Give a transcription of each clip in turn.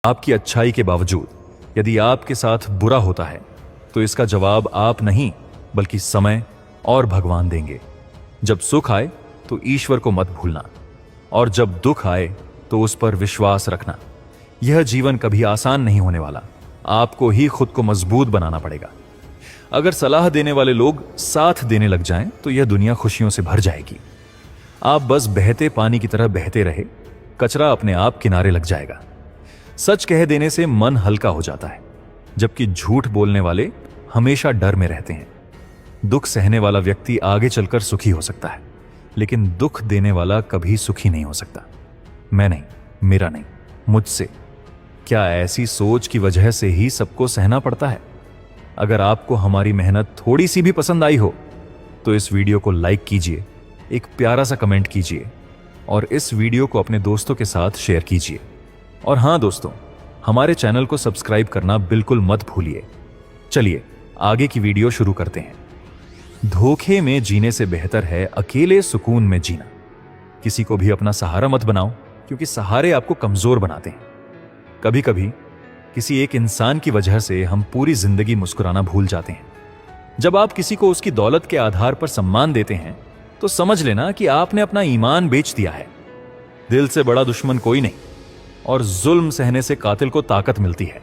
आपकी अच्छाई के बावजूद यदि आपके साथ बुरा होता है तो इसका जवाब आप नहीं बल्कि समय और भगवान देंगे। जब सुख आए तो ईश्वर को मत भूलना और जब दुख आए तो उस पर विश्वास रखना। यह जीवन कभी आसान नहीं होने वाला, आपको ही खुद को मजबूत बनाना पड़ेगा। अगर सलाह देने वाले लोग साथ देने लग जाएं तो यह दुनिया खुशियों से भर जाएगी। आप बस बहते पानी की तरह बहते रहे, कचरा अपने आप किनारे लग जाएगा। सच कह देने से मन हल्का हो जाता है, जबकि झूठ बोलने वाले हमेशा डर में रहते हैं। दुख सहने वाला व्यक्ति आगे चलकर सुखी हो सकता है, लेकिन दुख देने वाला कभी सुखी नहीं हो सकता। मैं नहीं, मेरा नहीं, मुझसे। क्या ऐसी सोच की वजह से ही सबको सहना पड़ता है? अगर आपको हमारी मेहनत थोड़ी सी भी पसंद आई हो तो इस वीडियो को लाइक कीजिए, एक प्यारा सा कमेंट कीजिए और इस वीडियो को अपने दोस्तों के साथ शेयर कीजिए। और हाँ दोस्तों, हमारे चैनल को सब्सक्राइब करना बिल्कुल मत भूलिए। चलिए आगे की वीडियो शुरू करते हैं। धोखे में जीने से बेहतर है अकेले सुकून में जीना। किसी को भी अपना सहारा मत बनाओ, क्योंकि सहारे आपको कमजोर बनाते हैं। कभी कभी किसी एक इंसान की वजह से हम पूरी जिंदगी मुस्कुराना भूल जाते हैं। जब आप किसी को उसकी दौलत के आधार पर सम्मान देते हैं तो समझ लेना कि आपने अपना ईमान बेच दिया है। दिल से बड़ा दुश्मन कोई नहीं और जुल्म सहने से कातिल को ताकत मिलती है।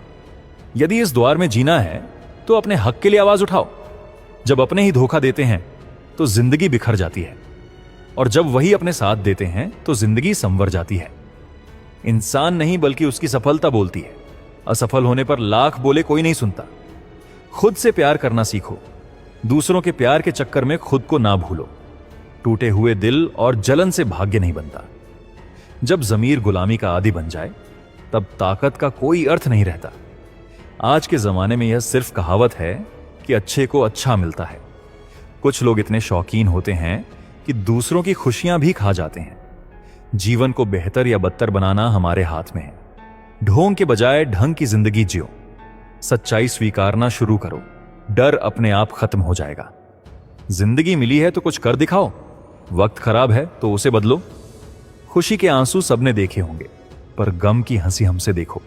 यदि इस द्वार में जीना है तो अपने हक के लिए आवाज उठाओ। जब अपने ही धोखा देते हैं तो जिंदगी बिखर जाती है, और जब वही अपने साथ देते हैं तो जिंदगी संवर जाती है। इंसान नहीं बल्कि उसकी सफलता बोलती है। असफल होने पर लाख बोले कोई नहीं सुनता। खुद से प्यार करना सीखो, दूसरों के प्यार के चक्कर में खुद को ना भूलो। टूटे हुए दिल और जलन से भाग्य नहीं बनता। जब जमीर गुलामी का आदी बन जाए तब ताकत का कोई अर्थ नहीं रहता। आज के जमाने में यह सिर्फ कहावत है कि अच्छे को अच्छा मिलता है। कुछ लोग इतने शौकीन होते हैं कि दूसरों की खुशियां भी खा जाते हैं। जीवन को बेहतर या बदतर बनाना हमारे हाथ में है। ढोंग के बजाय ढंग की जिंदगी जियो। सच्चाई स्वीकारना शुरू करो, डर अपने आप खत्म हो जाएगा। जिंदगी मिली है तो कुछ कर दिखाओ। वक्त खराब है तो उसे बदलो। खुशी के आंसू सबने देखे होंगे, पर गम की हंसी हमसे देखो।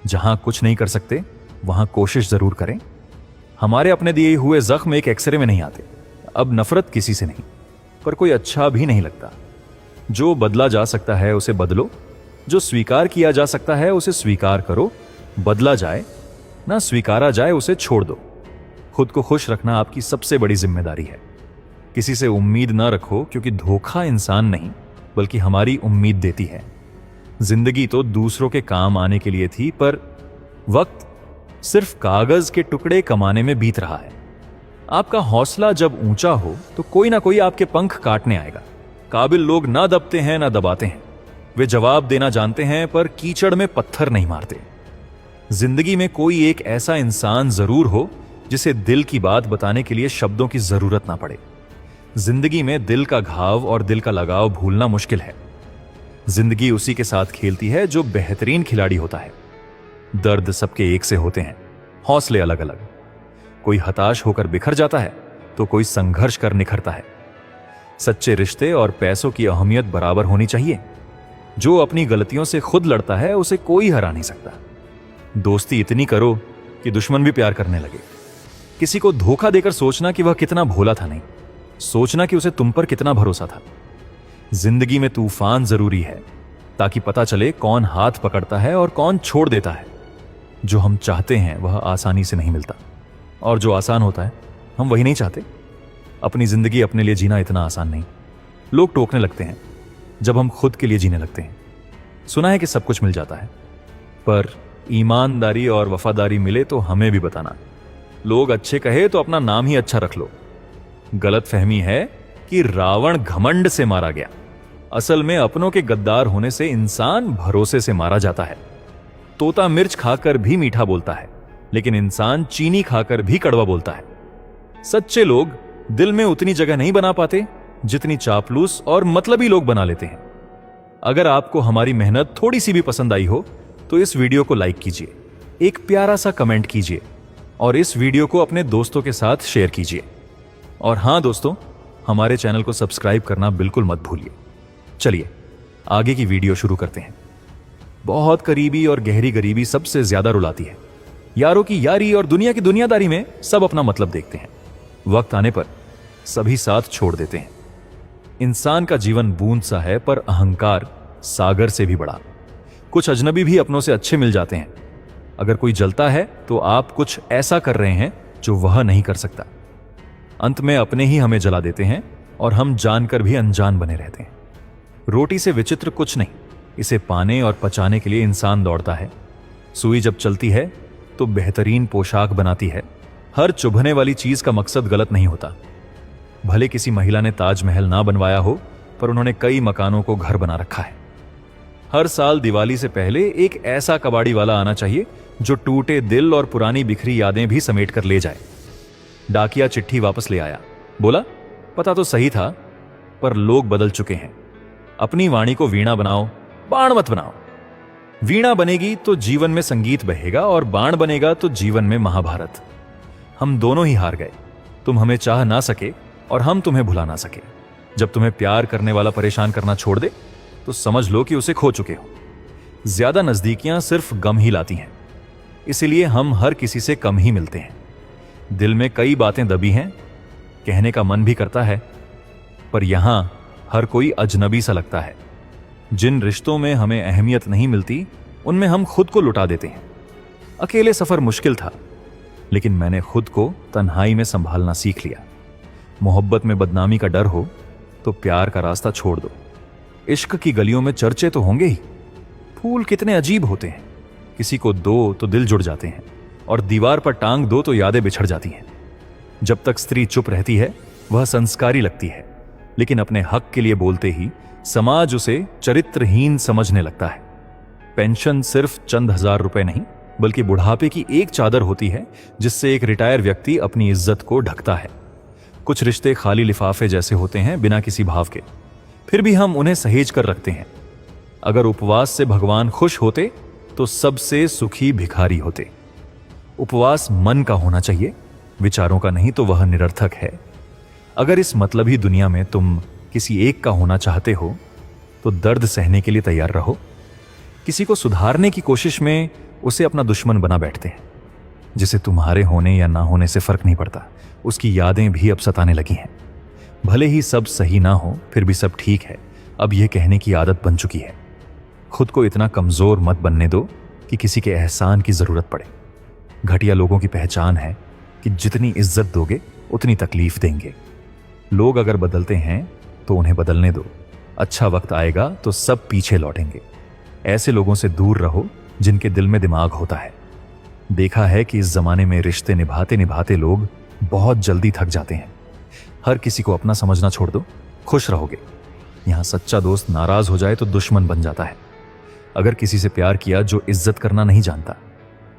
जहां कुछ नहीं कर सकते वहां कोशिश जरूर करें। हमारे अपने दिए हुए जख्म एक एक्सरे में नहीं आते। अब नफरत किसी से नहीं, पर कोई अच्छा भी नहीं लगता। जो बदला जा सकता है उसे बदलो, जो स्वीकार किया जा सकता है उसे स्वीकार करो। बदला जाए ना स्वीकारा जाए उसे छोड़ दो। खुद को खुश रखना आपकी सबसे बड़ी जिम्मेदारी है। किसी से उम्मीद ना रखो, क्योंकि धोखा इंसान नहीं बल्कि हमारी उम्मीद देती है। जिंदगी तो दूसरों के काम आने के लिए थी, पर वक्त सिर्फ कागज के टुकड़े कमाने में बीत रहा है। आपका हौसला जब ऊंचा हो तो कोई ना कोई आपके पंख काटने आएगा। काबिल लोग ना दबते हैं ना दबाते हैं। वे जवाब देना जानते हैं पर कीचड़ में पत्थर नहीं मारते। जिंदगी में कोई एक ऐसा इंसान जरूर हो जिसे दिल की बात बताने के लिए शब्दों की जरूरत ना पड़े। जिंदगी में दिल का घाव और दिल का लगाव भूलना मुश्किल है। जिंदगी उसी के साथ खेलती है जो बेहतरीन खिलाड़ी होता है। दर्द सबके एक से होते हैं, हौसले अलग अलग। कोई हताश होकर बिखर जाता है तो कोई संघर्ष कर निखरता है। सच्चे रिश्ते और पैसों की अहमियत बराबर होनी चाहिए। जो अपनी गलतियों से खुद लड़ता है उसे कोई हरा नहीं सकता। दोस्ती इतनी करो कि दुश्मन भी प्यार करने लगे। किसी को धोखा देकर सोचना कि वह कितना भोला था नहीं, सोचना कि उसे तुम पर कितना भरोसा था। जिंदगी में तूफान जरूरी है ताकि पता चले कौन हाथ पकड़ता है और कौन छोड़ देता है। जो हम चाहते हैं वह आसानी से नहीं मिलता, और जो आसान होता है हम वही नहीं चाहते। अपनी जिंदगी अपने लिए जीना इतना आसान नहीं। लोग टोकने लगते हैं जब हम खुद के लिए जीने लगते हैं। सुना है कि सब कुछ मिल जाता है, पर ईमानदारी और वफादारी मिले तो हमें भी बताना। लोग अच्छे कहे तो अपना नाम ही अच्छा रख लो। गलत फहमी है कि रावण घमंड से मारा गया। असल में अपनों के गद्दार होने से इंसान भरोसे से मारा जाता है। तोता मिर्च खाकर भी मीठा बोलता है, लेकिन इंसान चीनी खाकर भी कड़वा बोलता है। सच्चे लोग दिल में उतनी जगह नहीं बना पाते जितनी चापलूस और मतलबी लोग बना लेते हैं। अगर आपको हमारी मेहनत थोड़ी सी भी पसंद आई हो तो इस वीडियो को लाइक कीजिए, एक प्यारा सा कमेंट कीजिए और इस वीडियो को अपने दोस्तों के साथ शेयर कीजिए। और हां दोस्तों, हमारे चैनल को सब्सक्राइब करना बिल्कुल मत भूलिए। चलिए आगे की वीडियो शुरू करते हैं। बहुत करीबी और गहरी गरीबी सबसे ज्यादा रुलाती है। यारों की यारी और दुनिया की दुनियादारी में सब अपना मतलब देखते हैं। वक्त आने पर सभी साथ छोड़ देते हैं। इंसान का जीवन बूंद सा है, पर अहंकार सागर से भी बड़ा। कुछ अजनबी भी अपनों से अच्छे मिल जाते हैं। अगर कोई जलता है तो आप कुछ ऐसा कर रहे हैं जो वह नहीं कर सकता। अंत में अपने ही हमें जला देते हैं और हम जानकर भी अनजान बने रहते हैं। रोटी से विचित्र कुछ नहीं, इसे पाने और पचाने के लिए इंसान दौड़ता है। सुई जब चलती है तो बेहतरीन पोशाक बनाती है। हर चुभने वाली चीज का मकसद गलत नहीं होता। भले किसी महिला ने ताजमहल ना बनवाया हो, पर उन्होंने कई मकानों को घर बना रखा है। हर साल दिवाली से पहले एक ऐसा कबाड़ी वाला आना चाहिए जो टूटे दिल और पुरानी बिखरी यादें भी समेट कर ले जाए। डाकिया चिट्ठी वापस ले आया, बोला पता तो सही था, पर लोग बदल चुके हैं। अपनी वाणी को वीणा बनाओ, बाण मत बनाओ। वीणा बनेगी तो जीवन में संगीत बहेगा और बाण बनेगा तो जीवन में महाभारत। हम दोनों ही हार गए। तुम हमें चाह ना सके और हम तुम्हें भुला ना सके। जब तुम्हें प्यार करने वाला परेशान करना छोड़ दे तो समझ लो कि उसे खो चुके हो। ज्यादा नजदीकियां सिर्फ गम ही लाती हैं, इसीलिए हम हर किसी से कम ही मिलते हैं। दिल में कई बातें दबी हैं, कहने का मन भी करता है, पर यहां हर कोई अजनबी सा लगता है। जिन रिश्तों में हमें अहमियत नहीं मिलती, उनमें हम खुद को लुटा देते हैं। अकेले सफर मुश्किल था, लेकिन मैंने खुद को तन्हाई में संभालना सीख लिया। मोहब्बत में बदनामी का डर हो तो प्यार का रास्ता छोड़ दो। इश्क की गलियों में चर्चे तो होंगे ही। फूल कितने अजीब होते हैं, किसी को दो तो दिल जुड़ जाते हैं, और दीवार पर टांग दो तो यादें बिछड़ जाती हैं। जब तक स्त्री चुप रहती है वह संस्कारी लगती है, लेकिन अपने हक के लिए बोलते ही समाज उसे चरित्रहीन समझने लगता है। पेंशन सिर्फ चंद हजार रुपए नहीं, बल्कि बुढ़ापे की एक चादर होती है जिससे एक रिटायर व्यक्ति अपनी इज्जत को ढकता है। कुछ रिश्ते खाली लिफाफे जैसे होते हैं, बिना किसी भाव के, फिर भी हम उन्हें सहेज कर रखते हैं। अगर उपवास से भगवान खुश होते तो सबसे सुखी भिखारी होते। उपवास मन का होना चाहिए, विचारों का नहीं, तो वह निरर्थक है। अगर इस मतलबी दुनिया में तुम किसी एक का होना चाहते हो तो दर्द सहने के लिए तैयार रहो। किसी को सुधारने की कोशिश में उसे अपना दुश्मन बना बैठते हैं। जिसे तुम्हारे होने या ना होने से फर्क नहीं पड़ता, उसकी यादें भी अब सताने लगी हैं। भले ही सब सही ना हो, फिर भी सब ठीक है, अब यह कहने की आदत बन चुकी है। खुद को इतना कमजोर मत बनने दो कि किसी के एहसान की जरूरत पड़े। घटिया लोगों की पहचान है कि जितनी इज्जत दोगे उतनी तकलीफ देंगे। लोग अगर बदलते हैं तो उन्हें बदलने दो। अच्छा वक्त आएगा तो सब पीछे लौटेंगे। ऐसे लोगों से दूर रहो जिनके दिल में दिमाग होता है। देखा है कि इस जमाने में रिश्ते निभाते निभाते लोग बहुत जल्दी थक जाते हैं। हर किसी को अपना समझना छोड़ दो, खुश रहोगे। यहां सच्चा दोस्त नाराज हो जाए तो दुश्मन बन जाता है। अगर किसी से प्यार किया जो इज्जत करना नहीं जानता,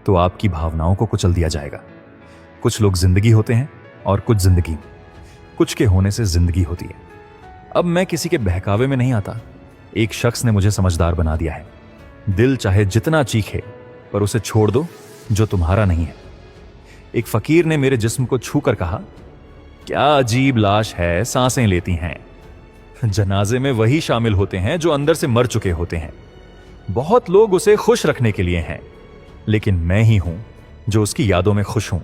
तो आपकी भावनाओं को कुचल दिया जाएगा। कुछ लोग जिंदगी होते हैं और कुछ जिंदगी। कुछ के होने से जिंदगी होती है। अब मैं किसी के बहकावे में नहीं आता। एक शख्स ने मुझे समझदार बना दिया है। दिल चाहे जितना चीखे, पर उसे छोड़ दो जो तुम्हारा नहीं है। एक फकीर ने मेरे जिस्म को छू कर कहा, क्या अजीब लाश है, सांसें लेती हैं। जनाजे में वही शामिल होते हैं जो अंदर से मर चुके होते हैं। बहुत लोग उसे खुश रखने के लिए हैं, लेकिन मैं ही हूं जो उसकी यादों में खुश हूं।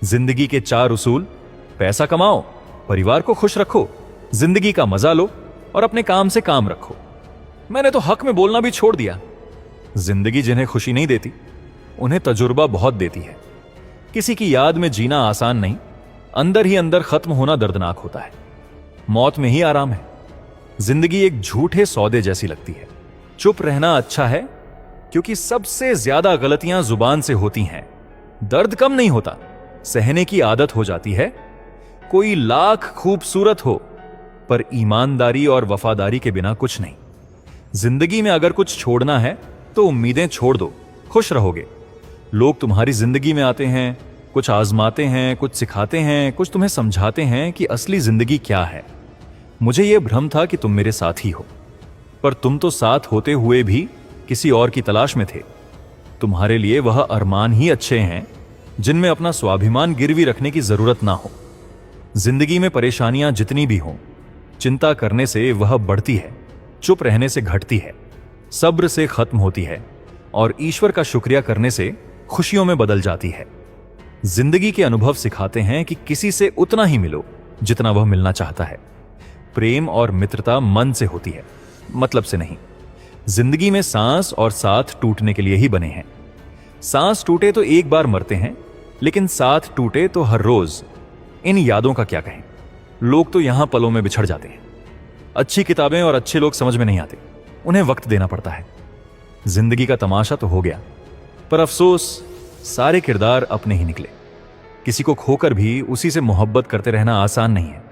जिंदगी के 4 उसूल: पैसा कमाओ, परिवार को खुश रखो, जिंदगी का मजा लो और अपने काम से काम रखो। मैंने तो हक में बोलना भी छोड़ दिया। जिंदगी जिन्हें खुशी नहीं देती, उन्हें तजुर्बा बहुत देती है। किसी की याद में जीना आसान नहीं, अंदर ही अंदर खत्म होना दर्दनाक होता है। मौत में ही आराम है। जिंदगी एक झूठे सौदे जैसी लगती है। चुप रहना अच्छा है, क्योंकि सबसे ज्यादा गलतियां जुबान से होती हैं। दर्द कम नहीं होता, सहने की आदत हो जाती है। कोई लाख खूबसूरत हो, पर ईमानदारी और वफादारी के बिना कुछ नहीं। जिंदगी में अगर कुछ छोड़ना है तो उम्मीदें छोड़ दो, खुश रहोगे। लोग तुम्हारी जिंदगी में आते हैं, कुछ आजमाते हैं, कुछ सिखाते हैं, कुछ तुम्हें समझाते हैं कि असली जिंदगी क्या है। मुझे यह भ्रम था कि तुम मेरे साथ ही हो, पर तुम तो साथ होते हुए भी किसी और की तलाश में थे। तुम्हारे लिए वह अरमान ही अच्छे हैं जिनमें अपना स्वाभिमान गिरवी रखने की जरूरत ना हो। जिंदगी में परेशानियां जितनी भी हों, चिंता करने से वह बढ़ती है, चुप रहने से घटती है। सब्र से खत्म होती है और ईश्वर का शुक्रिया करने से खुशियों में बदल जाती है। जिंदगी के अनुभव सिखाते हैं कि किसी से उतना ही मिलो जितना वह मिलना चाहता है। प्रेम और मित्रता मन से होती है, मतलब से नहीं। जिंदगी में सांस और साथ टूटने के लिए ही बने हैं। सांस टूटे तो एक बार मरते हैं, लेकिन साथ टूटे तो हर रोज। इन यादों का क्या कहें, लोग तो यहां पलों में बिछड़ जाते हैं। अच्छी किताबें और अच्छे लोग समझ में नहीं आते, उन्हें वक्त देना पड़ता है। जिंदगी का तमाशा तो हो गया, पर अफसोस सारे किरदार अपने ही निकले। किसी को खोकर भी उसी से मोहब्बत करते रहना आसान नहीं है।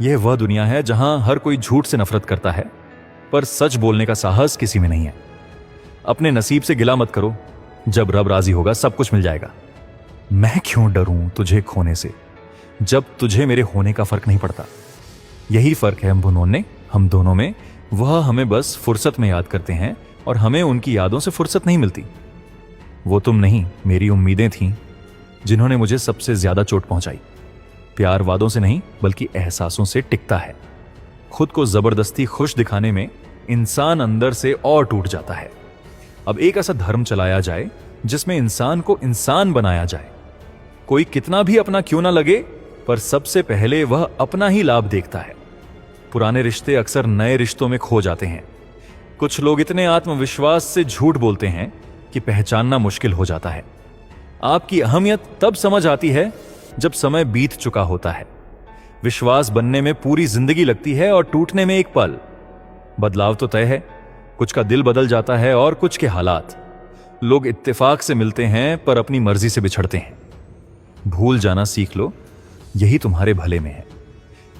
यह वह दुनिया है जहां हर कोई झूठ से नफरत करता है, पर सच बोलने का साहस किसी में नहीं है। अपने नसीब से गिला मत करो, जब रब राजी होगा सब कुछ मिल जाएगा। मैं क्यों डरूं तुझे खोने से, जब तुझे मेरे होने का फर्क नहीं पड़ता। यही फर्क है हम दोनों में। वह हमें बस फुर्सत में याद करते हैं और हमें उनकी यादों से फुर्सत नहीं मिलती। वो तुम नहीं, मेरी उम्मीदें थीं जिन्होंने मुझे सबसे ज्यादा चोट पहुंचाई। प्यार वादों से नहीं बल्कि एहसासों से टिकता है। खुद को जबरदस्ती खुश दिखाने में इंसान अंदर से और टूट जाता है। अब एक ऐसा धर्म चलाया जाए जिसमें इंसान को इंसान बनाया जाए। कोई कितना भी अपना क्यों ना लगे, पर सबसे पहले वह अपना ही लाभ देखता है। पुराने रिश्ते अक्सर नए रिश्तों में खो जाते हैं। कुछ लोग इतने आत्मविश्वास से झूठ बोलते हैं कि पहचानना मुश्किल हो जाता है। आपकी अहमियत तब समझ आती है जब समय बीत चुका होता है। विश्वास बनने में पूरी जिंदगी लगती है और टूटने में एक पल। बदलाव तो तय है, कुछ का दिल बदल जाता है और कुछ के हालात। लोग इत्तेफाक से मिलते हैं पर अपनी मर्जी से बिछड़ते हैं। भूल जाना सीख लो, यही तुम्हारे भले में है,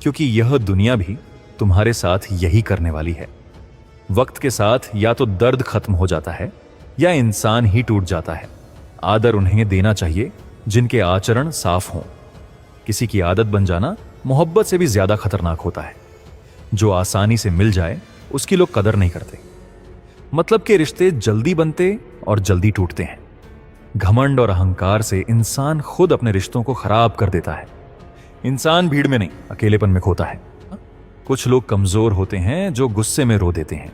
क्योंकि यह दुनिया भी तुम्हारे साथ यही करने वाली है। वक्त के साथ या तो दर्द खत्म हो जाता है या इंसान ही टूट जाता है। आदर उन्हें देना चाहिए जिनके आचरण साफ हों। किसी की आदत बन जाना मोहब्बत से भी ज्यादा खतरनाक होता है। जो आसानी से मिल जाए उसकी लोग कदर नहीं करते। मतलब के रिश्ते जल्दी बनते और जल्दी टूटते हैं। घमंड और अहंकार से इंसान खुद अपने रिश्तों को खराब कर देता है। इंसान भीड़ में नहीं, अकेलेपन में खोता है। कुछ लोग कमजोर होते हैं जो गुस्से में रो देते हैं।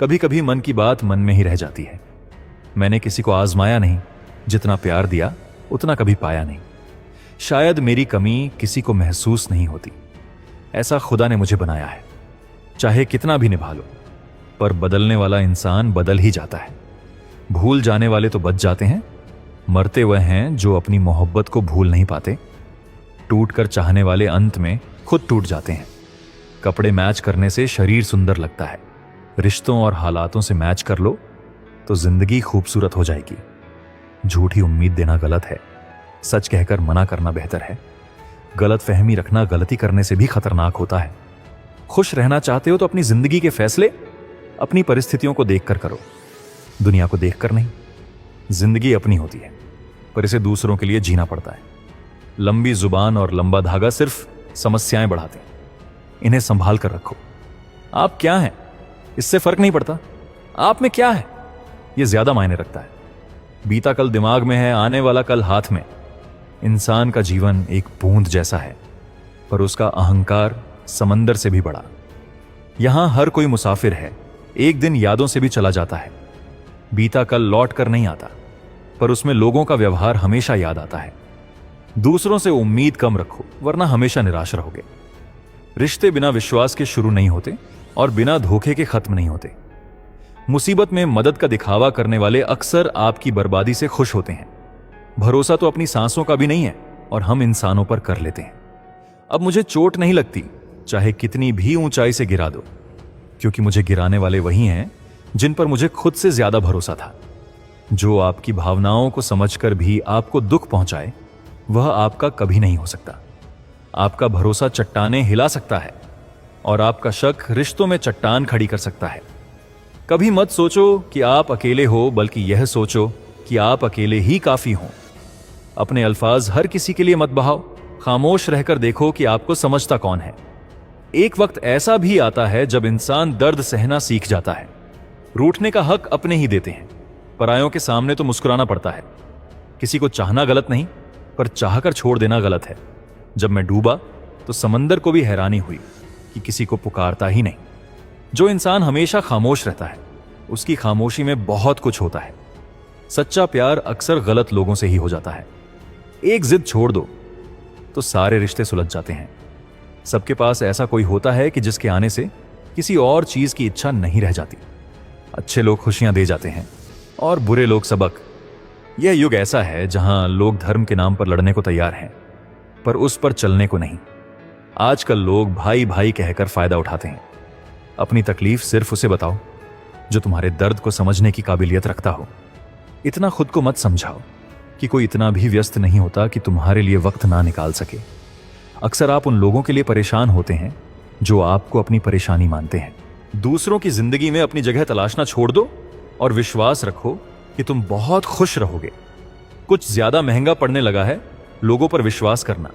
कभी कभी मन की बात मन में ही रह जाती है। मैंने किसी को आजमाया नहीं, जितना प्यार दिया उतना कभी पाया नहीं। शायद मेरी कमी किसी को महसूस नहीं होती। ऐसा खुदा ने मुझे बनाया है। चाहे कितना भी निभा लो, पर बदलने वाला इंसान बदल ही जाता है। भूल जाने वाले तो बच जाते हैं, मरते वह हैं जो अपनी मोहब्बत को भूल नहीं पाते। टूट कर चाहने वाले अंत में खुद टूट जाते हैं। कपड़े मैच करने से शरीर सुंदर लगता है। रिश्तों और हालातों से मैच कर लो तो जिंदगी खूबसूरत हो जाएगी। झूठी उम्मीद देना गलत है, सच कहकर मना करना बेहतर है। गलत फहमी रखना गलती करने से भी खतरनाक होता है। खुश रहना चाहते हो तो अपनी जिंदगी के फैसले अपनी परिस्थितियों को देखकर करो, दुनिया को देखकर नहीं। जिंदगी अपनी होती है, पर इसे दूसरों के लिए जीना पड़ता है। लंबी जुबान और लंबा धागा सिर्फ समस्याएं बढ़ाते हैं। इन्हें संभाल कर रखो। आप क्या हैं इससे फर्क नहीं पड़ता, आप में क्या है यह ज्यादा मायने रखता है। बीता कल दिमाग में है, आने वाला कल हाथ में। इंसान का जीवन एक बूंद जैसा है, पर उसका अहंकार समंदर से भी बड़ा। यहां हर कोई मुसाफिर है, एक दिन यादों से भी चला जाता है। बीता कल लौट कर नहीं आता, पर उसमें लोगों का व्यवहार हमेशा याद आता है। दूसरों से उम्मीद कम रखो, वरना हमेशा निराश रहोगे। रिश्ते बिना विश्वास के शुरू नहीं होते और बिना धोखे के खत्म नहीं होते। मुसीबत में मदद का दिखावा करने वाले अक्सर आपकी बर्बादी से खुश होते हैं। भरोसा तो अपनी सांसों का भी नहीं है और हम इंसानों पर कर लेते हैं। अब मुझे चोट नहीं लगती, चाहे कितनी भी ऊंचाई से गिरा दो, क्योंकि मुझे गिराने वाले वही हैं जिन पर मुझे खुद से ज्यादा भरोसा था। जो आपकी भावनाओं को समझकर भी आपको दुख पहुंचाए, वह आपका कभी नहीं हो सकता। आपका भरोसा चट्टानें हिला सकता है और आपका शक रिश्तों में चट्टान खड़ी कर सकता है। कभी मत सोचो कि आप अकेले हो, बल्कि यह सोचो कि आप अकेले ही काफी हों। अपने अल्फाज हर किसी के लिए मत बहाओ। खामोश रहकर देखो कि आपको समझता कौन है। एक वक्त ऐसा भी आता है जब इंसान दर्द सहना सीख जाता है। रूठने का हक अपने ही देते हैं, परायों के सामने तो मुस्कुराना पड़ता है। किसी को चाहना गलत नहीं, पर चाहकर छोड़ देना गलत है। जब मैं डूबा तो समंदर को भी हैरानी हुई कि किसी को पुकारता ही नहीं। जो इंसान हमेशा खामोश रहता है उसकी खामोशी में बहुत कुछ होता है। सच्चा प्यार अक्सर गलत लोगों से ही हो जाता है। एक जिद छोड़ दो तो सारे रिश्ते सुलझ जाते हैं। सबके पास ऐसा कोई होता है कि जिसके आने से किसी और चीज की इच्छा नहीं रह जाती। अच्छे लोग खुशियां दे जाते हैं और बुरे लोग सबक। यह युग ऐसा है जहां लोग धर्म के नाम पर लड़ने को तैयार हैं, पर उस पर चलने को नहीं। आजकल लोग भाई भाई कहकर फायदा उठाते हैं। अपनी तकलीफ सिर्फ उसे बताओ जो तुम्हारे दर्द को समझने की काबिलियत रखता हो। इतना खुद को मत समझाओ कि कोई इतना भी व्यस्त नहीं होता कि तुम्हारे लिए वक्त ना निकाल सके। अक्सर आप उन लोगों के लिए परेशान होते हैं जो आपको अपनी परेशानी मानते हैं। दूसरों की जिंदगी में अपनी जगह तलाशना छोड़ दो और विश्वास रखो कि तुम बहुत खुश रहोगे। कुछ ज्यादा महंगा पड़ने लगा है लोगों पर विश्वास करना।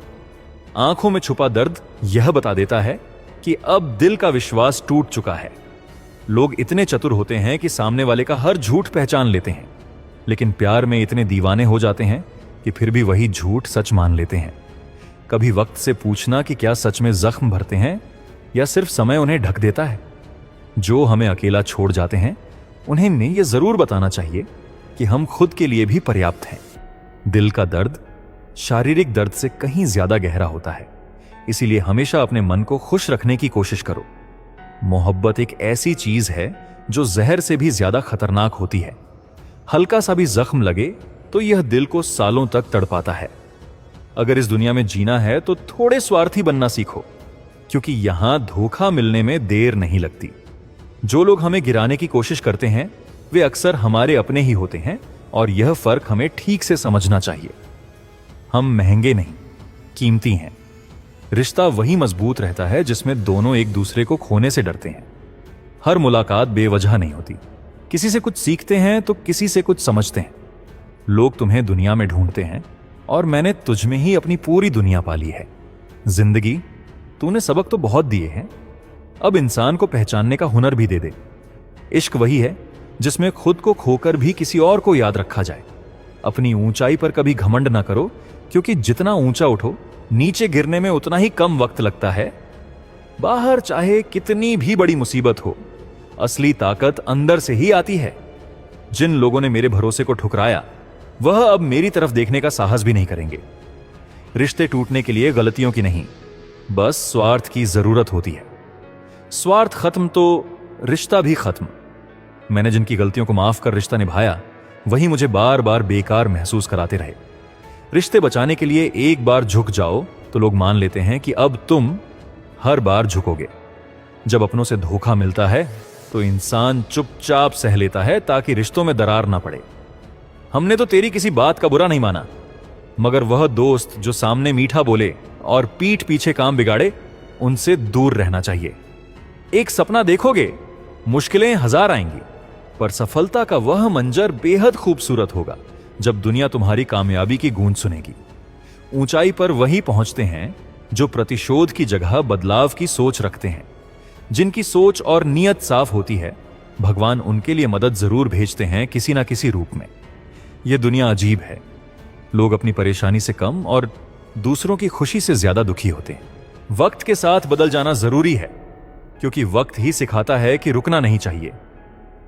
आंखों में छुपा दर्द यह बता देता है कि अब दिल का विश्वास टूट चुका है। लोग इतने चतुर होते हैं कि सामने वाले का हर झूठ पहचान लेते हैं, लेकिन प्यार में इतने दीवाने हो जाते हैं कि फिर भी वही झूठ सच मान लेते हैं। कभी वक्त से पूछना कि क्या सच में जख्म भरते हैं या सिर्फ समय उन्हें ढक देता है। जो हमें अकेला छोड़ जाते हैं उन्हें यह जरूर बताना चाहिए कि हम खुद के लिए भी पर्याप्त हैं। दिल का दर्द शारीरिक दर्द से कहीं ज्यादा गहरा होता है, इसीलिए हमेशा अपने मन को खुश रखने की कोशिश करो। मोहब्बत एक ऐसी चीज है जो जहर से भी ज्यादा खतरनाक होती है। हल्का सा भी जख्म लगे तो यह दिल को सालों तक तड़पाता है। अगर इस दुनिया में जीना है तो थोड़े स्वार्थी बनना सीखो, क्योंकि यहां धोखा मिलने में देर नहीं लगती। जो लोग हमें गिराने की कोशिश करते हैं वे अक्सर हमारे अपने ही होते हैं, और यह फर्क हमें ठीक से समझना चाहिए। हम महंगे नहीं, कीमती हैं। रिश्ता वही मजबूत रहता है जिसमें दोनों एक दूसरे को खोने से डरते हैं। हर मुलाकात बेवजह नहीं होती। किसी से कुछ सीखते हैं तो किसी से कुछ समझते हैं। लोग तुम्हें दुनिया में ढूंढते हैं और मैंने तुझ में ही अपनी पूरी दुनिया पाली है। जिंदगी, तूने सबक तो बहुत दिए हैं, अब इंसान को पहचानने का हुनर भी दे दे। इश्क वही है जिसमें खुद को खोकर भी किसी और को याद रखा जाए। अपनी ऊंचाई पर कभी घमंड ना करो, क्योंकि जितना ऊंचा उठो नीचे गिरने में उतना ही कम वक्त लगता है। बाहर चाहे कितनी भी बड़ी मुसीबत हो, असली ताकत अंदर से ही आती है। जिन लोगों ने मेरे भरोसे को ठुकराया वह अब मेरी तरफ देखने का साहस भी नहीं करेंगे। रिश्ते टूटने के लिए गलतियों की नहीं, बस स्वार्थ की जरूरत होती है। स्वार्थ खत्म तो रिश्ता भी खत्म। मैंने जिनकी गलतियों को माफ कर रिश्ता निभाया वही मुझे बार बार बेकार महसूस कराते रहे। रिश्ते बचाने के लिए एक बार झुक जाओ तो लोग मान लेते हैं कि अब तुम हर बार झुकोगे। जब अपनों से धोखा मिलता है तो इंसान चुपचाप सह लेता है ताकि रिश्तों में दरार ना पड़े। हमने तो तेरी किसी बात का बुरा नहीं माना, मगर वह दोस्त जो सामने मीठा बोले और पीठ पीछे काम बिगाड़े, उनसे दूर रहना चाहिए। एक सपना देखोगे, मुश्किलें हजार आएंगी, पर सफलता का वह मंजर बेहद खूबसूरत होगा जब दुनिया तुम्हारी कामयाबी की गूंज सुनेगी। ऊंचाई पर वही पहुंचते हैं जो प्रतिशोध की जगह बदलाव की सोच रखते हैं। जिनकी सोच और नीयत साफ होती है, भगवान उनके लिए मदद जरूर भेजते हैं किसी ना किसी रूप में। यह दुनिया अजीब है। लोग अपनी परेशानी से कम और दूसरों की खुशी से ज्यादा दुखी होते हैं। वक्त के साथ बदल जाना जरूरी है, क्योंकि वक्त ही सिखाता है कि रुकना नहीं चाहिए।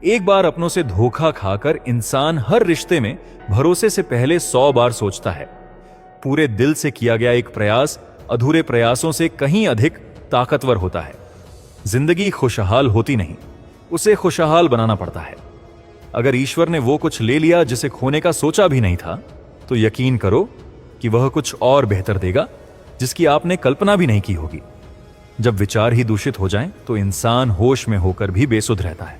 एक बार अपनों से धोखा खाकर इंसान हर रिश्ते में भरोसे से पहले 100 बार सोचता है। पूरे दिल से किया गया एक प्रयास अधूरे प्रयासों से कहीं अधिक ताकतवर होता है। जिंदगी खुशहाल होती नहीं, उसे खुशहाल बनाना पड़ता है। अगर ईश्वर ने वो कुछ ले लिया जिसे खोने का सोचा भी नहीं था, तो यकीन करो कि वह कुछ और बेहतर देगा जिसकी आपने कल्पना भी नहीं की होगी। जब विचार ही दूषित हो जाएं, तो इंसान होश में होकर भी बेसुध रहता है।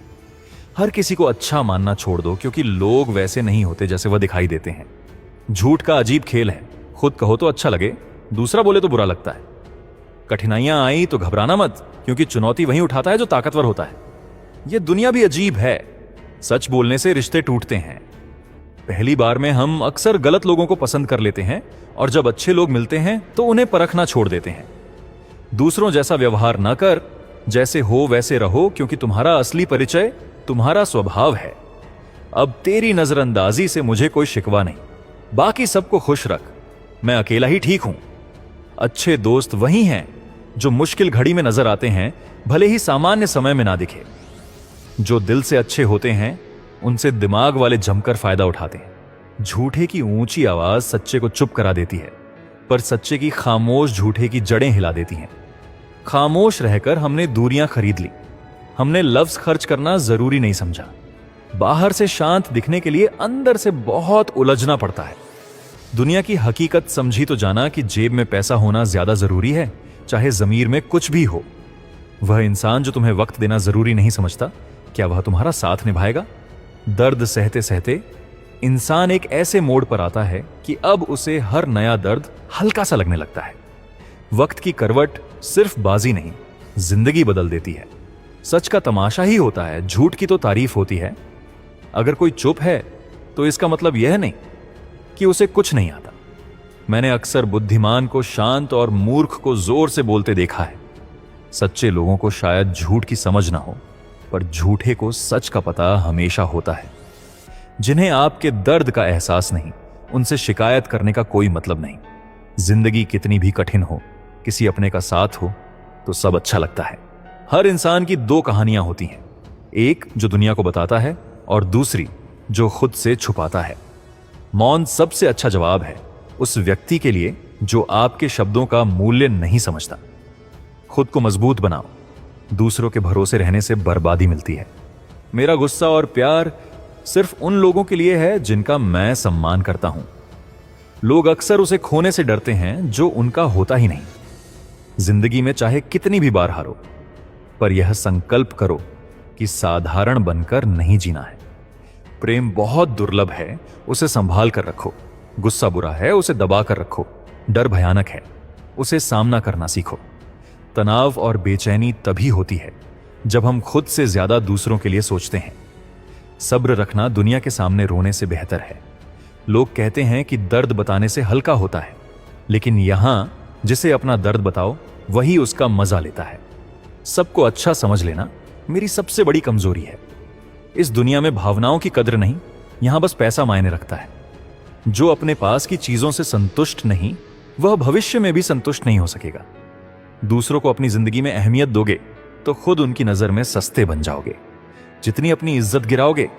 हर किसी को अच्छा मानना छोड़ दो, क्योंकि लोग वैसे नहीं होते जैसे वह दिखाई देते हैं। झूठ का अजीब खेल है। खुद कहो तो अच्छा लगे, दूसरा बोले तो बुरा लगता है। कठिनाइयां आई तो घबराना मत, क्योंकि चुनौती वही उठाता है जो ताकतवर होता है। यह दुनिया भी अजीब है। सच बोलने से रिश्ते टूटते हैं। पहली बार में हम अक्सर गलत लोगों को पसंद कर लेते हैं, और जब अच्छे लोग मिलते हैं तो उन्हें परखना छोड़ देते हैं। दूसरों जैसा व्यवहार न कर, जैसे हो वैसे रहो, क्योंकि तुम्हारा असली परिचय तुम्हारा स्वभाव है। अब तेरी नजरअंदाजी से मुझे कोई शिकवा नहीं। बाकी सबको खुश रख, मैं अकेला ही ठीक हूं। अच्छे दोस्त वही हैं जो मुश्किल घड़ी में नजर आते हैं, भले ही सामान्य समय में ना दिखे। जो दिल से अच्छे होते हैं उनसे दिमाग वाले जमकर फायदा उठाते हैं। झूठे की ऊंची आवाज सच्चे को चुप करा देती है, पर सच्चे की खामोश झूठे की जड़ें हिला देती हैं। खामोश रहकर हमने दूरियां खरीद ली। हमने लफ्ज खर्च करना जरूरी नहीं समझा। बाहर से शांत दिखने के लिए अंदर से बहुत उलझना पड़ता है। दुनिया की हकीकत समझी तो जाना कि जेब में पैसा होना ज्यादा जरूरी है, चाहे जमीर में कुछ भी हो। वह इंसान जो तुम्हें वक्त देना जरूरी नहीं समझता, क्या वह तुम्हारा साथ निभाएगा? दर्द सहते सहते इंसान एक ऐसे मोड़ पर आता है कि अब उसे हर नया दर्द हल्का सा लगने लगता है। वक्त की करवट सिर्फ बाजी नहीं, जिंदगी बदल देती है। सच का तमाशा ही होता है, झूठ की तो तारीफ होती है। अगर कोई चुप है तो इसका मतलब यह नहीं कि उसे कुछ नहीं आता। मैंने अक्सर बुद्धिमान को शांत और मूर्ख को जोर से बोलते देखा है। सच्चे लोगों को शायद झूठ की समझ ना हो, पर झूठे को सच का पता हमेशा होता है। जिन्हें आपके दर्द का एहसास नहीं, उनसे शिकायत करने का कोई मतलब नहीं। जिंदगी कितनी भी कठिन हो, किसी अपने का साथ हो तो सब अच्छा लगता है। हर इंसान की दो कहानियां होती हैं, एक जो दुनिया को बताता है और दूसरी जो खुद से छुपाता है। मौन सबसे अच्छा जवाब है उस व्यक्ति के लिए जो आपके शब्दों का मूल्य नहीं समझता। खुद को मजबूत बनाओ, दूसरों के भरोसे रहने से बर्बादी मिलती है। मेरा गुस्सा और प्यार सिर्फ उन लोगों के लिए है जिनका मैं सम्मान करता हूं। लोग अक्सर उसे खोने से डरते हैं जो उनका होता ही नहीं। जिंदगी में चाहे कितनी भी बार हारो, पर यह संकल्प करो कि साधारण बनकर नहीं जीना है। प्रेम बहुत दुर्लभ है, उसे संभाल कर रखो। गुस्सा बुरा है, उसे दबा कर रखो। डर भयानक है, उसे सामना करना सीखो। तनाव और बेचैनी तभी होती है जब हम खुद से ज्यादा दूसरों के लिए सोचते हैं। सब्र रखना दुनिया के सामने रोने से बेहतर है। लोग कहते हैं कि दर्द बताने से हल्का होता है, लेकिन यहां जिसे अपना दर्द बताओ वही उसका मजा लेता है। सबको अच्छा समझ लेना मेरी सबसे बड़ी कमजोरी है। इस दुनिया में भावनाओं की कद्र नहीं, यहां बस पैसा मायने रखता है। जो अपने पास की चीजों से संतुष्ट नहीं, वह भविष्य में भी संतुष्ट नहीं हो सकेगा। दूसरों को अपनी जिंदगी में अहमियत दोगे तो खुद उनकी नजर में सस्ते बन जाओगे। जितनी अपनी इज्जत गिराओगे,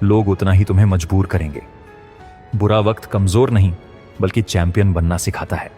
लोग उतना ही तुम्हें मजबूर करेंगे। बुरा वक्त कमजोर नहीं, बल्कि चैंपियन बनना सिखाता है।